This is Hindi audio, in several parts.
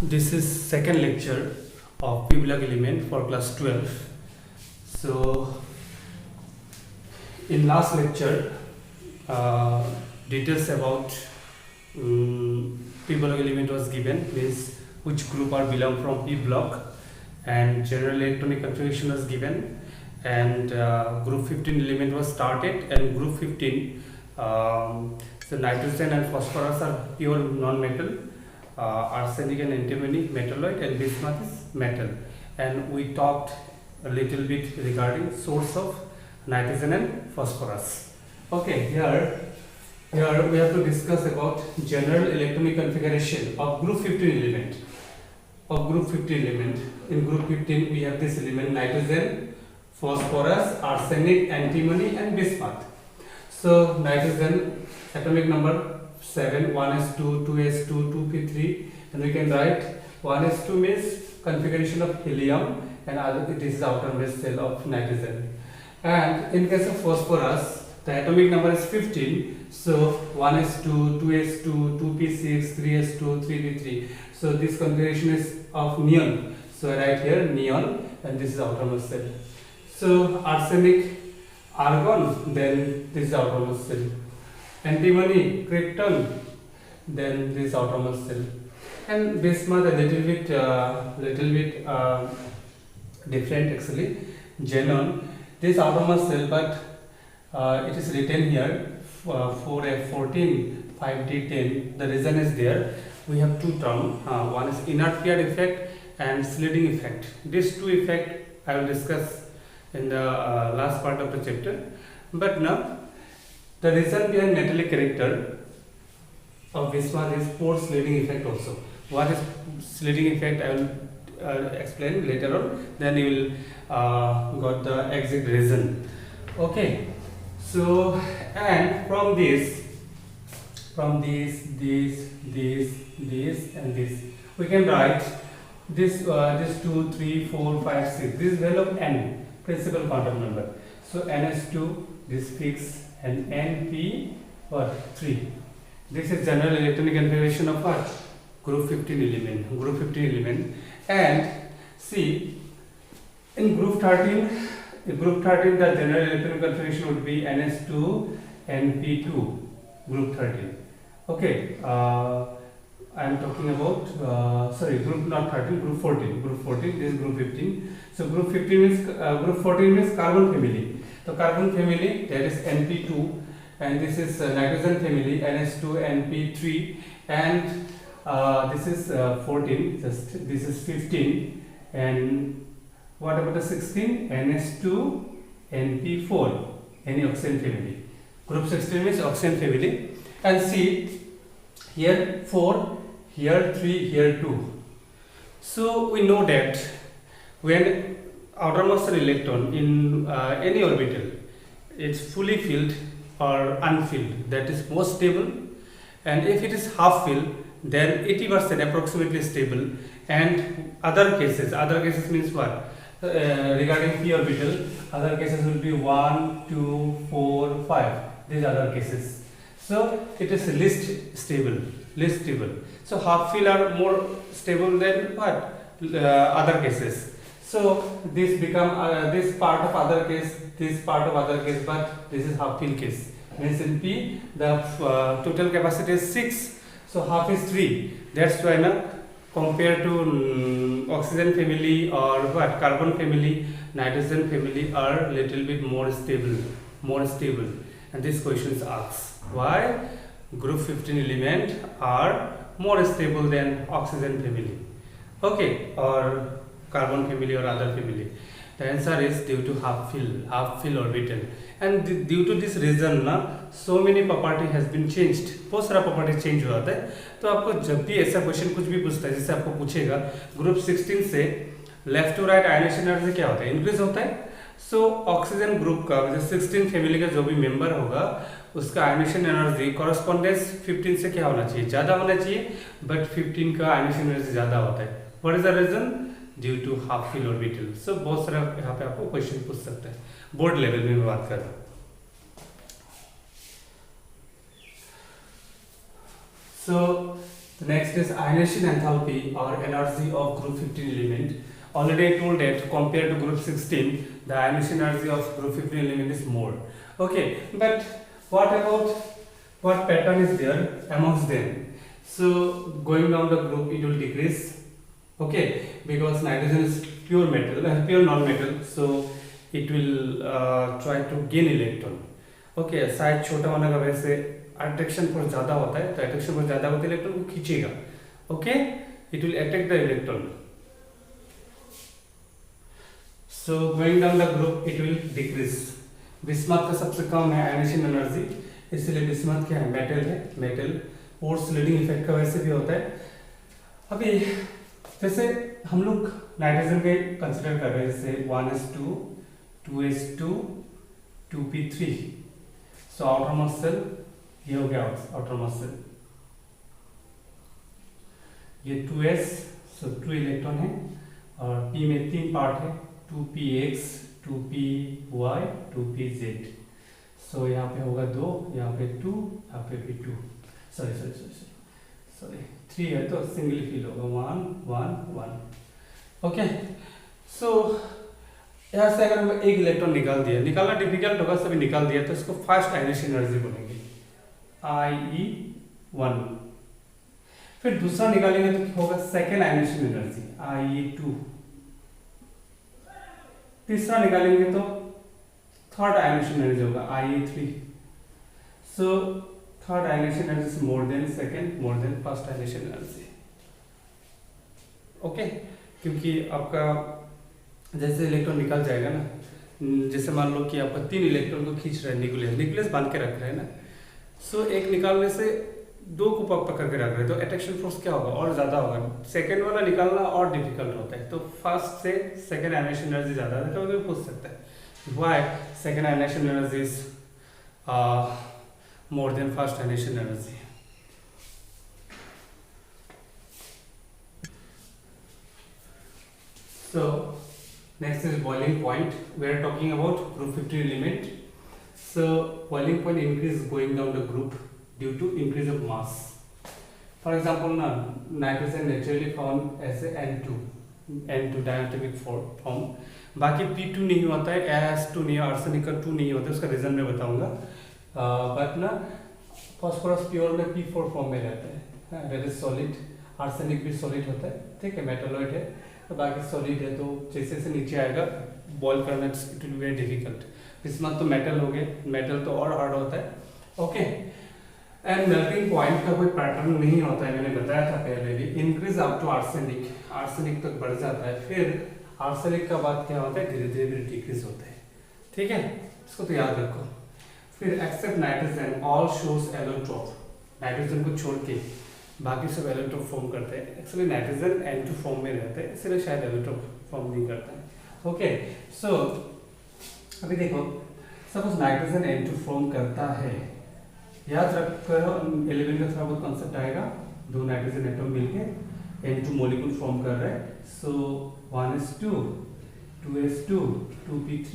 this is second lecture of p-block element for class 12. So in last lecture, details about p-block element was given, means which group are belong from p-block, and general electronic configuration was given, and group 15 element was started, and group 15 so nitrogen and phosphorus are pure non-metal, arsenic and antimony metalloid, and bismuth is metal. And we talked a little bit regarding source of nitrogen and phosphorus. Okay, here we have to discuss about general electronic configuration of group 15 element. In group 15 we have this element nitrogen, phosphorus, arsenic, antimony, and bismuth. So nitrogen atomic number 7, 1s2, 2s2, 2p3, and we can write 1s2 means configuration of helium, and this is outermost shell of nitrogen. And in case of phosphorus, the atomic number is 15, so 1s2, 2s2, 2p6, 3s2, 3p3. So this configuration is of neon. So right here neon, and this is outermost shell. So arsenic, argon, then this is outermost shell. Antimony, krypton, then this outermost shell. And bismuth a little bit different actually. Xenon, this outermost shell, but it is written here 4F14, 5D10. The reason is there. We have two terms. One is inert field effect and sliding effect. These two effects I will discuss in the last part of the chapter. But now, the reason behind metallic character of bismuth is pore sliding effect also. What is sliding effect I will explain later on. Then you will got the exact reason. Okay. So, and from this, and this, we can write this 2, 3, 4, 5, 6. This is value of n, principal quantum number. So ns2, this fixed, and np or 3. This is general electronic configuration of what? Group 15 element. And see, in group 13, the general electronic configuration would be ns2, np2, group 13. Okay, I am talking about group not 13, group 14. This is group 15. So group 15 means group 14 means carbon family. So carbon family, that is np2, and this is nitrogen family, ns2, np3, and this is 14. This is 15, and what about the 16? ns2, np4, any oxygen family. Group 16 means oxygen family. And see, here 4, here 3, here 2. So we know that when outermost electron in any orbital is fully filled or unfilled, that is most stable, and if it is half filled, then 80% approximately stable. And other cases means what? Regarding p orbital, other cases will be 1, 2, 4, 5. These other cases. So it is least stable. So half fill are more stable than what? Other cases. So this become this part of other case, but this is half fill case. Means in P the total capacity is 6, so half is 3. That's why now compared to oxygen family or what, carbon family, nitrogen family are little bit more stable. And this question is asked, why group 15 element are more stable than oxygen family, okay, or carbon family or other family? The answer is due to half fill orbital, and due to this reason ना so many property has been changed. बहुत सारा property change हो जाता है. तो आपको जब भी ऐसा क्वेश्चन कुछ भी पूछता है, जैसे आपको पूछेगा ग्रुप 16 से left to right ionisation energy क्या होता है? इंक्रीज होता है. सो ऑक्सीजन ग्रुप का जो 16 फैमिली का जो भी मेंबर होगा उसका आयनेशन एनर्जी कॉरेस्पॉन्डेंस 15 से क्या होना चाहिए? ज़्यादा होना चाहिए, बट 15 का आयनेशन एनर्जी ज़्यादा होता है. What is the reason? Due to half fill orbital. So बहुत सारा यहाँ पे आपको क्वेश्चन पूछ सकता है, बोर्ड लेवल में बात कर रहा हूँ. So The next is ionization enthalpy or energy of group 15 element. Already I told that compared to group 16, the ionization energy of group 15 element is more. Okay, but what about what pattern is there amongst them? So going down the group, it will decrease. Okay, because nitrogen is pure metal, pure non-metal, so it will try to gain electron. Okay, size छोटा होने का वजह से अट्रैक्शन फोर्स ज़्यादा होता है, तो अट्रैक्शन फोर्स ज़्यादा होता है इलेक्ट्रॉन को खींचेगा. Okay, it will attract the electron. So going down the group it will decrease. Bismuth का सबसे कम है आयनाइजेशन एनर्जी, इसलिए बिस्मथ क्या है, मेटल है. मेटल और स्लीडिंग इफेक्ट का वैसे भी होता है. अभी जैसे हम लोग नाइट्रोजन के कंसिडर कर रहे हैं, जैसे 1s2 2s2 2p3. So outer most shell ये हो गया आउटर मोस्ट सेल, ये 2s, सो 2 इलेक्ट्रॉन है और p में 3 पार्ट है, 2px 2py 2pz. सो यहाँ पे होगा 2, यहाँ पे 2, यहाँ पे भी 2. सॉरी 3 है तो सिंगल फिल होगा 1 1 1. ओके, सो यहाँ से अगर हम एक इलेक्ट्रॉन निकालना डिफिकल्ट होगा, सभी निकाल दिया तो इसको फर्स्ट आयनाइजेशन एनर्जी बोलेंगे IE1. फिर दूसरा निकालेंगे तो होगा सेकेंड आयनाइजेशन एनर्जी IE2. तीसरा निकालेंगे तो थर्ड आयनाइजेशन एनर्जी होगा IE3. So third ionisation energy is more than second, more than first ionisation energy. Okay, क्योंकि आपका जैसे इलेक्ट्रॉन निकल जाएगा ना, जैसे मान लो कि आपका 3 इलेक्ट्रॉन को खींच रहा है न्यूक्लियस बांध के रख रहा है ना, सो एक निकालने से 2 को पकड़ के रख रहे हैं, तो अट्रैक्शन फोर्स क्या होगा, और ज़्यादा होगा. सेकेंड वाला निकालना और डिफिकल्ट होता है, तो फर्स्ट से सेकेंड आयनाइजेशन एनर्जी ज़्यादा है, तो पूछ सकता है why second ionisation energy is more than first ionisation energy. So next is boiling point. We are talking about group 15 element. So boiling point increase going down the group due to increase of mass. For example, now nitrogen naturally found as a N2 diatomic form. बाकी P2 नहीं होता है, As2 नहीं, आर्सेनिक का 2 नहीं होता है, उसका रीजन मैं बताऊंगा. बट ना फॉस्फोरस प्योर में P4 फॉर्म में रहता है, दैट इज सॉलिड. आर्सेनिक भी सॉलिड होता है, ठीक है, मेटालॉइड है, तो बाकी सॉलिड है, तो जैसे जैसे नीचे आएगा बॉयल करना it will be very difficult. Bismuth तो मेटल हो गया, मेटल तो और हार्ड होता है. ओके, एंड मेल्टिंग पॉइंट का कोई पैटर्न नहीं होता है, मैंने बताया था पहले भी. Increase up to arsenic, arsenic तक बढ़ जाता है, फिर आर्सेनिक का बाद क्या होता है, धीरे धीरे डिक्रीज होता है. ठीक है, इसको तो याद रखो. फिर except nitrogen all shows allotrope. Nitrogen को छोड़ के बाकी सब एलोट्रोप फॉर्म करते हैं. एक्चुअली नाइट्रोजन N2 फॉर्म में रहता है, इसलिए शायद एलोट्रोप फॉर्म नहीं करता है. ओके, सो अभी देखो, सपोज नाइट्रोजन N2 फॉर्म करता है, याद रखकर 11 का थोड़ा बहुत कॉन्सेप्ट आएगा. 2 नाइट्रोजन एटम मिलके N2 मॉलिक्यूल फॉर्म कर रहा है. सो 1s2 2s2 2p3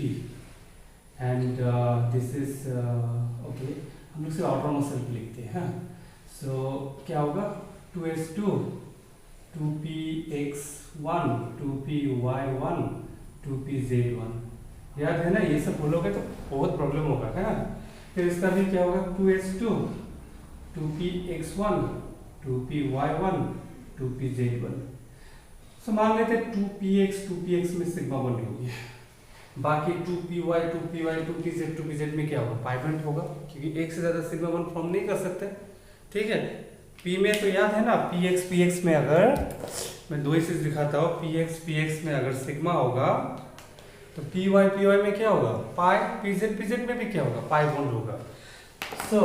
and this is okay, हम लोग सिर्फ आउटर मोस्ट सेल लिखते हैं. सो क्या होगा, 2s2 2px1 2py1 2pz1. याद है ना, ये सब बोलोगे तो बहुत प्रॉब्लम होगा, है ना. फिर इसका भी क्या होगा, 2s2 2px1 2py1 2pz1. सो मान लेते 2px में सिग्मा बॉन्ड होगी, बाकी 2py 2pz में क्या होगा, पाई बॉन्ड होगा, क्योंकि एक से ज़्यादा सिग्मा बॉन्ड फॉर्म नहीं कर सकते. ठीक है, P में तो याद है ना, px में अगर मैं 2 चीज दिखाता हूँ, px में अगर सिग्मा होगा तो py में क्या होगा, पाई. pz में भी क्या होगा, पाई बॉन्ड होगा. सो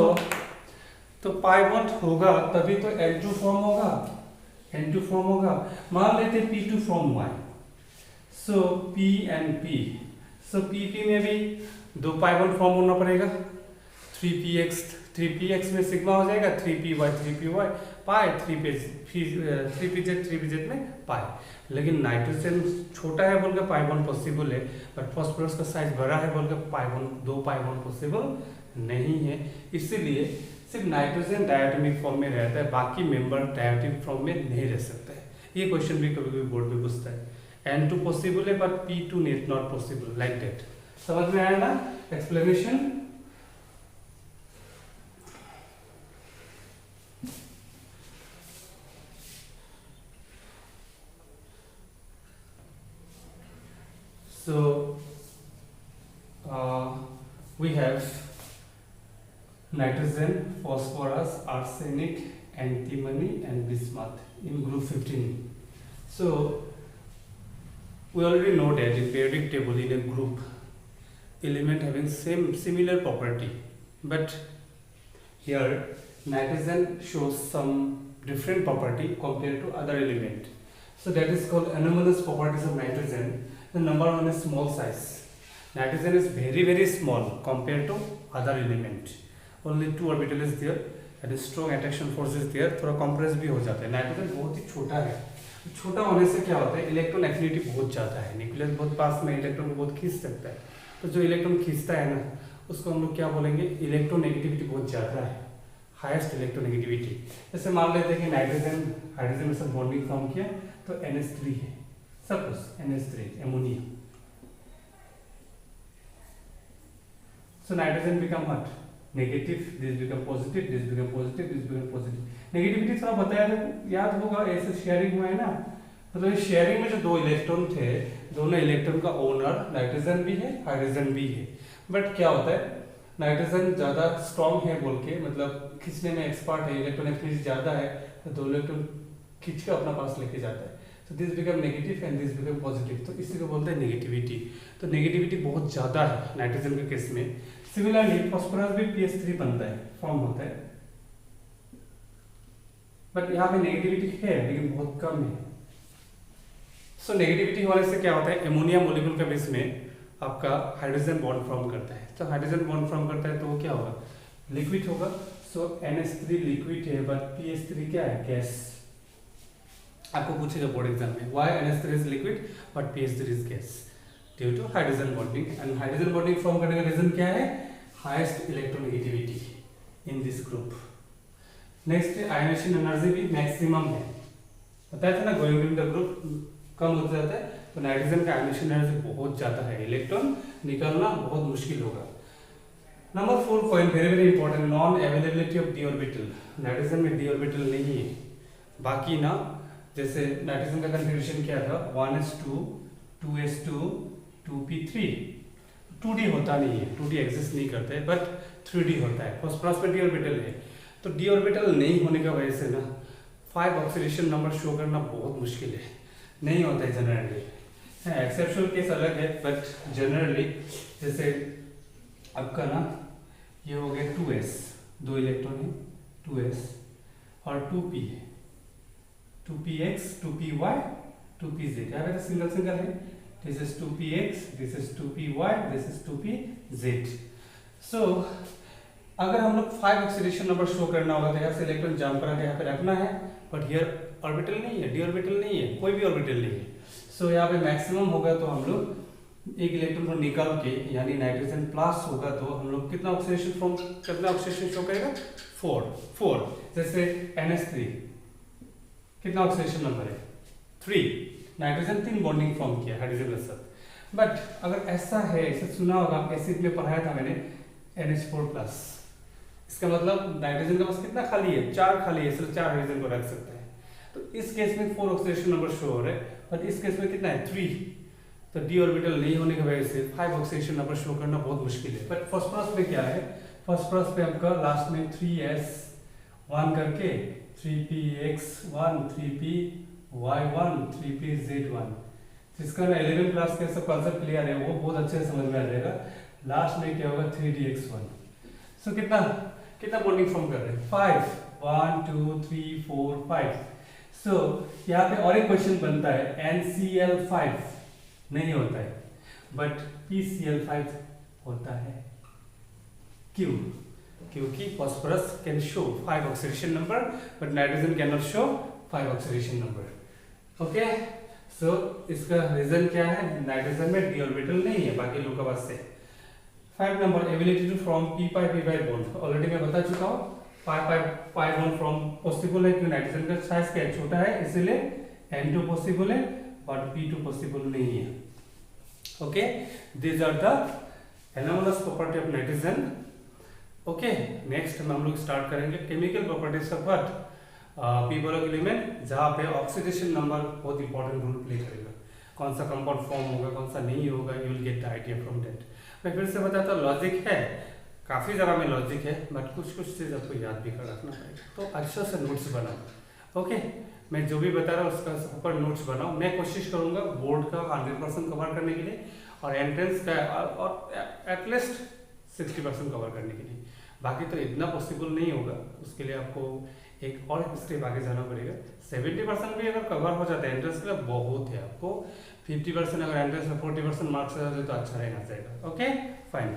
तो पाई बॉन्ड होगा तभी तो N2 फॉर्म होगा. मान लेते P2 from Y. So P and P, so PP में भी 2 पाई बॉन्ड फॉर्म होना पड़ेगा. 3px में सिग्मा हो जाएगा, 3py पाई, 3pz में पाई. लेकिन नाइट्रोजन छोटा है बोल के पाई बॉन्ड पॉसिबल है, बट फास्फोरस का साइज बड़ा है बोल के 2 पाई बॉन्ड पॉसिबल नहीं है. इसीलिए सिर्फ नाइट्रोजन डायटोमिक फॉर्म में रहता है, बाकी मेंबर डायटोमिक फॉर्म में नहीं रह सकता है। ये क्वेश्चन भी कभी कभी बोर्ड में पूछता है। N2 पॉसिबल है but P2 not possible, like that. समझ में आया ना explanation? So we have nitrogen, phosphorus, arsenic, antimony and bismuth in group 15. So we already know that in periodic table in a group element having similar property, but here nitrogen shows some different property compared to other element. So that is called anomalous properties of nitrogen. The number one is small size. Nitrogen is very small compared to other element. Only 2 orbital is there and a strong attraction force is there. थोड़ा compress भी हो जाता है। नाइट्रोजन बहुत ही छोटा है। छोटा होने से क्या होता है, इलेक्ट्रॉन एफिनिटी बहुत ज़्यादा है, न्यूक्लियस बहुत पास में इलेक्ट्रॉन को बहुत खींच सकता है। तो जो इलेक्ट्रॉन खींचता है ना, उसको हम लोग क्या बोलेंगे, इलेक्ट्रोनेगेटिविटी बहुत ज़्यादा है, हाईएस्ट इलेक्ट्रोनेगेटिविटी। जैसे मान लेते हैं कि नाइट्रोजन हाइड्रोजन में से बॉन्डिंग फॉर्म किया तो NH3 है, suppose NH3 ammonia. So nitrogen become what? Negative, this become positive, this become positive, this become positive. Negativity थोड़ा बताया था, याद होगा, ऐसे शेयरिंग हुआ है ना। मतलब तो शेयरिंग में जो 2 इलेक्ट्रॉन थे, दोनों इलेक्ट्रॉन का ओनर नाइट्रोजन भी है, हाइड्रोजन भी है। बट क्या होता है, नाइट्रोजन ज्यादा स्ट्रॉन्ग है बोल के, मतलब खींचने में एक्सपर्ट है, इलेक्ट्रॉन एफिनिटी ज्यादा है, तो 2 इलेक्ट्रॉन खींच के अपना पास लेके जाता है। तो this become negative and this become positive, तो इसी को बोलते हैं नेगेटिविटी। तो नेगेटिविटी बहुत ज्यादा है नाइट्रोजन के केस में। सिमिलरली फॉस्फोरस भी PS3 बनता है, फॉर्म होता है, बट यहाँ पे नेगेटिविटी है लेकिन बहुत कम है। सो नेगेटिविटी होने से क्या होता है, एमोनिया मॉलिक्यूल के बेस में आपका हाइड्रोजन बॉन्ड फॉर्म करता है। तो हाइड्रोजन बॉन्ड फॉर्म करता है तो वो क्या होगा, लिक्विड होगा। सो NH3 लिक्विड है बट PS3 क्या है, गैस। आपको पूछेगा बोर्ड एग्जाम में, why NH3 is liquid but PS3 is gas, due to hydrogen bonding. And hydrogen bonding form करने का रीजन क्या है, highest electronegativity in this group. Next ionisation energy भी मैक्सिमम है, बताया था ना, गोइंग इन द ग्रुप कम हो जाता है, तो नाइट्रोजन का आयनाइजेशन एनर्जी बहुत ज्यादा है, इलेक्ट्रॉन निकलना बहुत मुश्किल होगा। Number 4 point very very important, non availability of D orbital. Nitrogen में डी ऑर्बिटल नहीं है, बाकी ना जैसे नाइट्रोजन का कन्फिग्रेशन क्या था, 1s2 2s2 2p3, 2d होता नहीं है, 2d एग्जिस्ट नहीं करते, बट 3d होता है। फॉस्फोरस में डी ऑर्बिटल है, तो डी ऑर्बिटल नहीं होने की वजह से ना 5 ऑक्सीडेशन नंबर शो करना बहुत मुश्किल है, नहीं होता है जनरली। एक्सेप्शनल केस अलग है, बट जनरली जैसे आपका ना ये हो गया 2s, 2 इलेक्ट्रॉन है, 2s और 2p है, 2px 2py 2pz, यहाँ पे तो सिंगल सिंगल है, this is 2px, this is 2py, this is 2pz। सो अगर हम लोग 5 ऑक्सीडेशन नंबर शो करना होगा तो यहाँ से इलेक्ट्रॉन जाम करा के यहाँ पे रखना है, बट हियर ऑर्बिटल नहीं है, डी ऑर्बिटल नहीं है, कोई भी ऑर्बिटल नहीं है। सो यहाँ पे मैक्सिमम होगा तो हम लोग एक इलेक्ट्रॉन को निकाल के, यानी नाइट्रोजन प्लस होगा तो हम लोग कितना ऑक्सीडेशन फॉर्म, कितना ऑक्सीडेशन शो करेगा, 4। जैसे NH3 कितना ऑक्सीडेशन नंबर है, 3, नाइट्रोजन 3 बॉन्डिंग फॉर्म किया हाइड्रोजन के साथ। बट अगर ऐसा है, इसे सुना होगा, एसिड में पढ़ाया था मैंने, NH4+, इसका मतलब नाइट्रोजन का पास कितना खाली है, 4 खाली है, सिर्फ 4 हाइड्रोजन को रख सकता है। तो इस केस में 4 ऑक्सीडेशन नंबर शो हो रहा है, और इस केस में कितना है, 3। तो डी ऑर्बिटल नहीं होने की वजह से 5 ऑक्सीडेशन नंबर शो करना बहुत मुश्किल है। बट फॉस्फोरस में क्या है, फॉस्फोरस पे आपका लास्ट में 3s1 करके 3px1 3py1 3pz1, जिसका ना 11 क्लास के सब कॉन्सेप्ट क्लियर है, वो बहुत अच्छे से समझ में आ जाएगा। लास्ट में क्या होगा, 3dx1। सो कितना बॉन्डिंग फॉर्म कर रहे हैं, 5, 1 2 3 4 5। सो यहाँ पे और एक क्वेश्चन बनता है, NCl5 नहीं होता है बट PCl5 होता है, क्यों? क्योंकि phosphorus can show 5 oxidation number but nitrogen cannot नॉट शो 5 ऑक्सीडेशन नंबर। ओके, सो इसका रीजन क्या है, नाइट्रोजन में डी ऑर्बिटल नहीं है, बाकी लोगों के पास है। 5 number ability to form p pi bond, already मैं बता चुका हूँ। pi1 फ्रॉम पॉसिबल है, क्योंकि नाइट्रोजन का साइज क्या है, छोटा है, इसलिए n2 पॉसिबल है बट p2 पॉसिबल नहीं है। Okay, these are the anomalous property of nitrogen. Okay, next में हम लोग स्टार्ट करेंगे chemical properties of what, P बोलो एलिमेंट, जहाँ पे ऑक्सीडेशन नंबर बहुत इंपॉर्टेंट रोल प्ले करेगा। कौन सा कंपाउंड फॉर्म होगा, कौन सा नहीं होगा, you will get the idea from that. मैं फिर से बताता हूँ, लॉजिक है, काफ़ी जगह में लॉजिक है, बट कुछ कुछ चीज़ आपको याद भी कर रखना पड़ेगा। तो अच्छे से नोट्स बनाओ। ओके, मैं जो भी बता रहा हूँ उसका ऊपर नोट्स बनाओ। मैं कोशिश करूँगा बोर्ड का 100% कवर करने के लिए, और एंट्रेंस का और एटलीस्ट 60% कवर करने के लिए। बाकी तो इतना पॉसिबल नहीं होगा, उसके लिए आपको एक और स्टेप आगे जाना पड़ेगा। 70% भी अगर कवर हो जाता है एंट्रेंस के लिए बहुत है। आपको 50% अगर एंट्रेंस में 40% मार्क्स आ जाते तो अच्छा रहना चाहिए। Okay, fine.